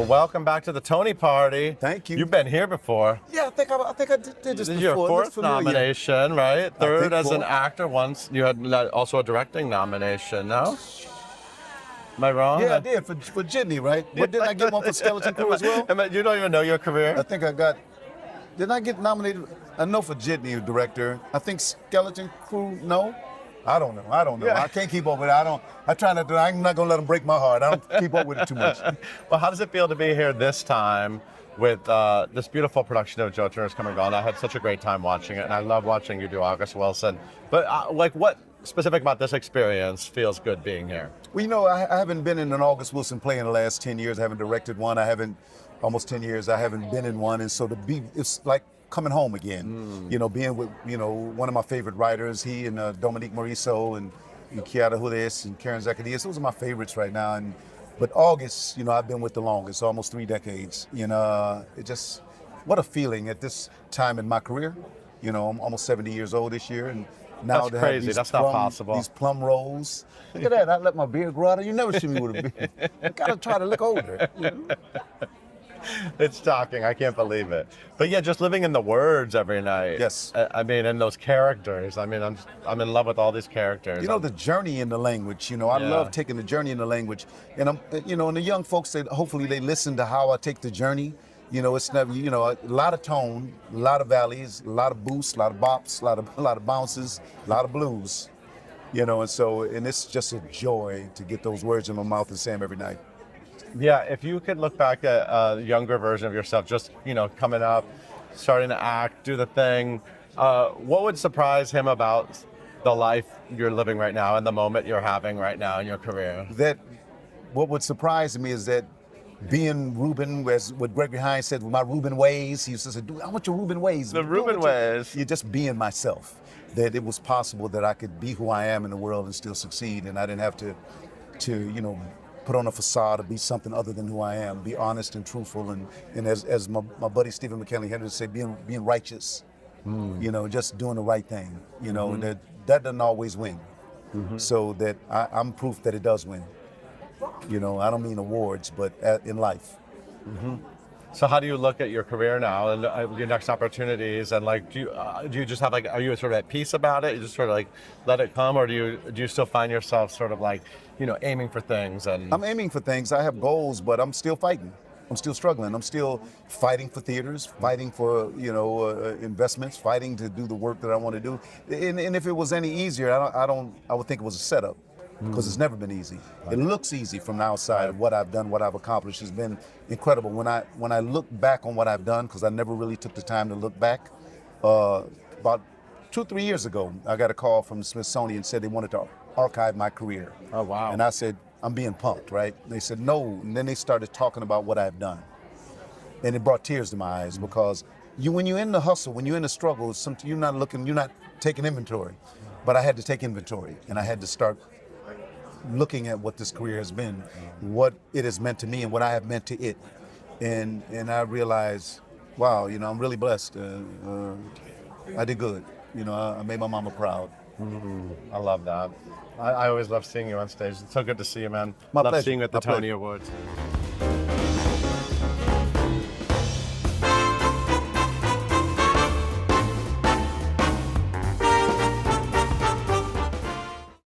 Well, welcome back to the Tony Party. Thank you. You've been here before. Yeah, I think I did this This is before. your It looks fourth familiar. nomination, right? Third think as an fourth. actor. Once you had also a directing nomination. No? Am I wrong? Yeah, I did for Jitney, right? But didn't I get one for Skeleton Crew as well? You don't even know your career? I think I got. Didn't I get nominated? I know for Jitney, director. I think Skeleton Crew. No, I don't know. Yeah. I can't keep up with it. I try not to. I'm not gonna let them break my heart. I don't keep up with it too much. Well, how does it feel to be here this time with this beautiful production of Joe Turner's Come and Gone? I had such a great time watching it, and I love watching you do August Wilson. But what specific about this experience feels good being here? Well, I haven't been in an August Wilson play in the last 10 years. I haven't directed one. Almost 10 years, I haven't been in one. And so it's like coming home again. Being with, one of my favorite writers, he and Dominique Morisseau and Kiara Hudes and Karen Zacarias. Those are my favorites right now. But August, I've been with the longest, almost 3 decades. What a feeling at this time in my career. I'm almost 70 years old this year. And now That's crazy. That's not possible. These plum rolls. Look at that. I let my beard grow out. You never see me with a beard. I gotta try to look older. It's shocking. I can't believe it. But yeah, just living in the words every night. Yes. I mean, and those characters. I mean, I'm in love with all these characters. The journey in the language. I love taking the journey in the language. And and the young folks hopefully they listen to how I take the journey. It's never, a lot of tone, a lot of valleys, a lot of boosts, a lot of bops, a lot of bounces, a lot of blues. And it's just a joy to get those words in my mouth and say them every night. Yeah, if you could look back at a younger version of yourself, just, coming up, starting to act, do the thing, what would surprise him about the life you're living right now and the moment you're having right now in your career? What would surprise me is that being Ruben, as what Gregory Hines said, with my Ruben ways, he used to say, I want your Ruben ways. The Ruben ways. You're just being myself. That it was possible that I could be who I am in the world and still succeed, and I didn't have to put on a facade or be something other than who I am. Be honest and truthful, and as my buddy Stephen McKinley Henry said, being righteous. Just doing the right thing. And that doesn't always win. So that I'm proof that it does win. I don't mean awards, but in life. So how do you look at your career now and your next opportunities? And do you just have are you sort of at peace about it? You just sort of let it come, or do you still find yourself sort of aiming for things? And I'm aiming for things. I have goals, but I'm still fighting. I'm still struggling. I'm still fighting for theaters, fighting for investments, fighting to do the work that I want to do. And if it was any easier, I would think it was a setup. Because it's never been easy. It looks easy from the outside of what I've done, what I've accomplished. Has been incredible. When I look back on what I've done, because I never really took the time to look back, about 2-3 years ago, I got a call from the Smithsonian and said they wanted to archive my career. Oh, wow. And I said, I'm being punked, right? They said, no. And then they started talking about what I've done. And it brought tears to my eyes because when you're in the hustle, when you're in the struggle, you're not taking inventory. But I had to take inventory, and I had to start looking at what this career has been, what it has meant to me and what I have meant to it. And I realized, wow, I'm really blessed. I did good. I made my mama proud. I love that. I always love seeing you on stage. It's so good to see you, man. My love pleasure. seeing you at the My Tony pleasure. Awards.